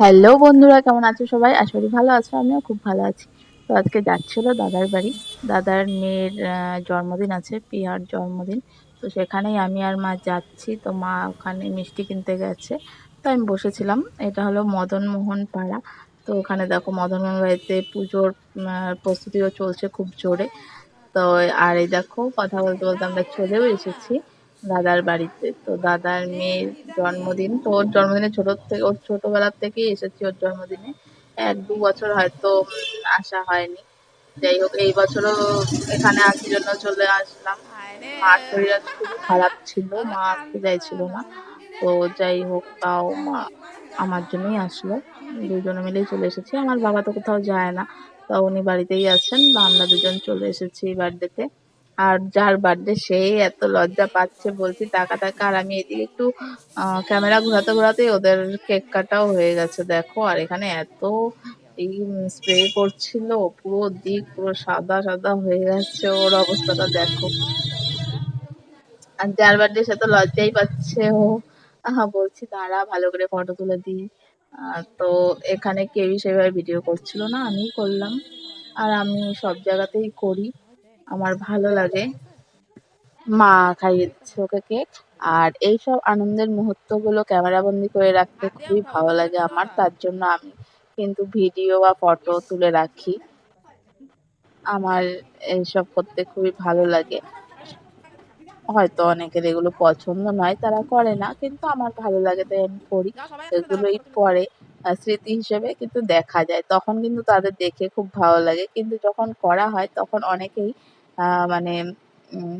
Hello বন্ধুরা, কেমন আছো সবাই? আশা করি ভালো আছো। আমিও খুব ভালো আছি। তো আজকে যাচ্ছিল দাদার বাড়ি। দাদার মেয়ের জন্মদিন আছে, পিয়ার জন্মদিন। তো সেখানেই আমি আর মা যাচ্ছি। তো মা ওখানে মিষ্টি কিনতে গেছে। তো আমি বসেছিলাম। এটা হলো মদনমোহন পাড়া। তো ওখানে দেখো মদনমোহন বাড়িতে পুজোর প্রস্তুতিও চলছে খুব জোরে। তো আর এই দেখো কথা বলতে বলতে আমরা চলেও এসেছি দাদার বাড়িতে। তো দাদার মেয়ের জন্মদিন, তো ওর জন্মদিনে ওর ছোটবেলার থেকেই এসেছি ওর জন্মদিনে। ১-২ বছর হয়তো আসা হয়নি। যাই হোক, এই বছরও এখানে আসার জন্য চলে আসলাম। মার শরীর আজ খুবই খারাপ ছিল, মা আসতে চাইছিল না। তো যাই হোক, তাও মা আমার জন্যই আসলো। দুজনে মিলেই চলে এসেছি। আমার বাবা তো কোথাও যায় না। তো উনি বাড়িতেই আছেন। বা আমরা দুজন চলে এসেছি বার্থডেতে। আর যার বার্থডে সেই এত লজ্জা পাচ্ছে, বলছি টাকা টাকা। আর আমি এদিকে একটু ক্যামেরা ঘোরাতে ঘোরাতেই ওদের কেক কাটাও হয়ে গেছে দেখো। আর এখানে এত এই স্প্রে করছিল, পুরো দিক পুরো সাদা সাদা হয়ে গেছে। ওর অবস্থাটা দেখো। আর যার বার্থডে সে তো লজ্জাই পাচ্ছে ও। বলছি দাঁড়া ভালো করে ফটো তুলে দিই। তো এখানে কেউই সেভাবে ভিডিও করছিল না, আমিই করলাম। আর আমি সব জায়গাতেই করি, আমার ভালো লাগে। মা খাইয়ে দিচ্ছে ওকে কেক। আর এইসব আনন্দের মুহূর্তগুলো ক্যামেরাবন্দি করে রাখতে খুবই ভালো লাগে আমার। তার জন্য আমি কিন্তু ভিডিও বা ফটো তুলে রাখি। আমার এইসব করতে খুবই ভালো লাগে। হয়তো অনেকের এগুলো পছন্দ নয়, তারা করে না। কিন্তু আমার ভালো লাগে তাই আমি করি। এগুলোই পরে স্মৃতি হিসেবে কিন্তু দেখা যায়। তখন কিন্তু তাদের দেখে খুব ভালো লাগে। কিন্তু যখন করা হয় তখন অনেকেই মানে উম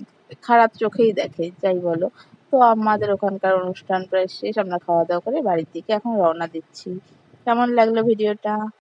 খারাপ চোখেই দেখে, যাই বলো। তো আমাদের ওখানকার অনুষ্ঠান প্রায় শেষ। আমরা খাওয়া-দাওয়া করে বাড়ির দিকে এখন রওনা দিচ্ছি। কেমন লাগলো ভিডিওটা?